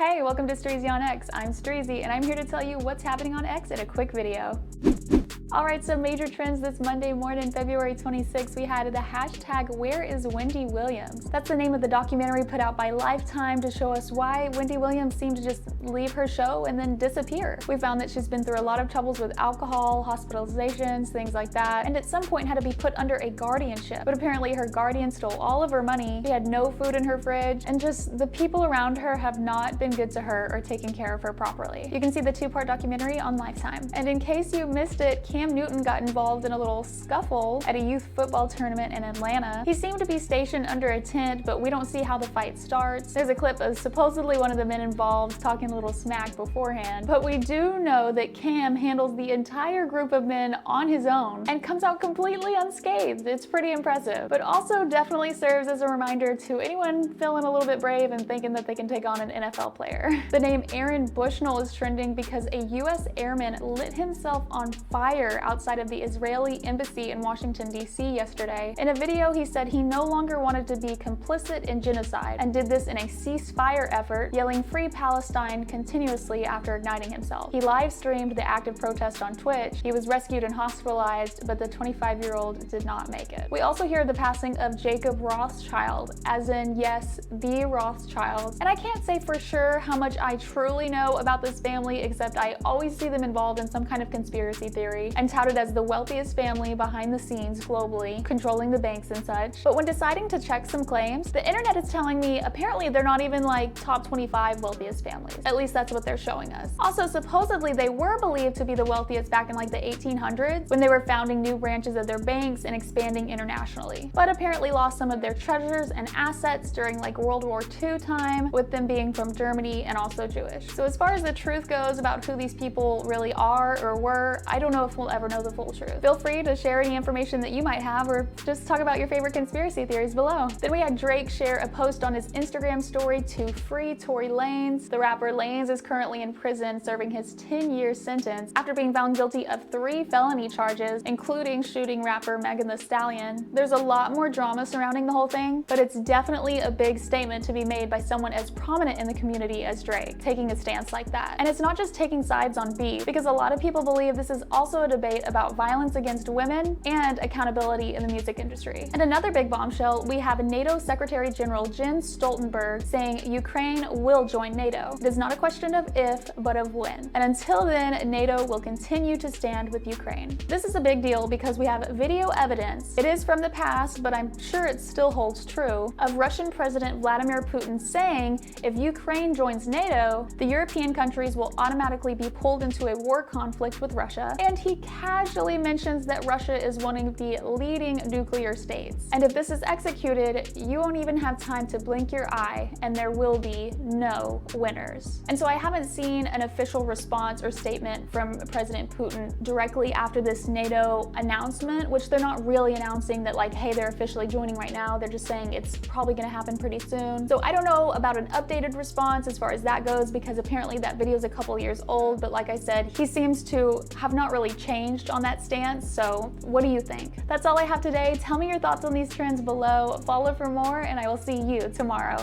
Hey, welcome to STREEZYonX. I'm Streezy, and I'm here to tell you what's happening on X in a quick video. Alright, so major trends this Monday morning, February 26th, we had the hashtag WhereIsWendyWilliams. That's the name of the documentary put out by Lifetime to show us why Wendy Williams seemed to just leave her show and then disappear. We found that she's been through a lot of troubles with alcohol, hospitalizations, things like that, and at some point had to be put under a guardianship. But apparently her guardian stole all of her money, she had no food in her fridge, and just the people around her have not been good to her or taken care of her properly. You can see the two-part documentary on Lifetime. And in case you missed it, Cam Newton got involved in a little scuffle at a youth football tournament in Atlanta. He seemed to be stationed under a tent, but we don't see how the fight starts. There's a clip of supposedly one of the men involved talking a little smack beforehand, but we do know that Cam handles the entire group of men on his own and comes out completely unscathed. It's pretty impressive, but also definitely serves as a reminder to anyone feeling a little bit brave and thinking that they can take on an NFL player. The name Aaron Bushnell is trending because a US airman lit himself on fire outside of the Israeli embassy in Washington, D.C. yesterday. In a video, he said he no longer wanted to be complicit in genocide and did this in a ceasefire effort, yelling "Free Palestine" continuously after igniting himself. He live streamed the active protest on Twitch. He was rescued and hospitalized, but the 25-year-old did not make it. We also hear the passing of Jacob Rothschild, as in, yes, the Rothschilds. And I can't say for sure how much I truly know about this family, except I always see them involved in some kind of conspiracy theory and touted as the wealthiest family behind the scenes globally, controlling the banks and such. But when deciding to check some claims, the internet is telling me apparently they're not even like top 25 wealthiest families. At least that's what they're showing us. Also, supposedly they were believed to be the wealthiest back in like the 1800s when they were founding new branches of their banks and expanding internationally. But apparently lost some of their treasures and assets during like World War II time, with them being from Germany and also Jewish. So as far as the truth goes about who these people really are or were, I don't know if we'll ever know the full truth. Feel free to share any information that you might have, or just talk about your favorite conspiracy theories below. Then we had Drake share a post on his Instagram story to free Tory Lanez. The rapper Lanez is currently in prison serving his 10-year sentence after being found guilty of 3 felony charges, including shooting rapper Megan Thee Stallion. There's a lot more drama surrounding the whole thing, but it's definitely a big statement to be made by someone as prominent in the community as Drake, taking a stance like that. And it's not just taking sides on beef, because a lot of people believe this is also a debate about violence against women and accountability in the music industry. And another big bombshell, we have NATO Secretary General Jens Stoltenberg saying Ukraine will join NATO. It is not a question of if, but of when. And until then, NATO will continue to stand with Ukraine. This is a big deal because we have video evidence. It is from the past, but I'm sure it still holds true, of Russian President Vladimir Putin saying if Ukraine joins NATO, the European countries will automatically be pulled into a war conflict with Russia, and he casually mentions that Russia is one of the leading nuclear states. And if this is executed, you won't even have time to blink your eye, and there will be no winners. And so I haven't seen an official response or statement from President Putin directly after this NATO announcement, which they're not really announcing that like, hey, they're officially joining right now. They're just saying it's probably gonna happen pretty soon. So I don't know about an updated response as far as that goes, because apparently that video is a couple years old, but like I said, he seems to have not really changed on that stance. So what do you think? That's all I have today. Tell me your thoughts on these trends below. Follow for more, and I will see you tomorrow.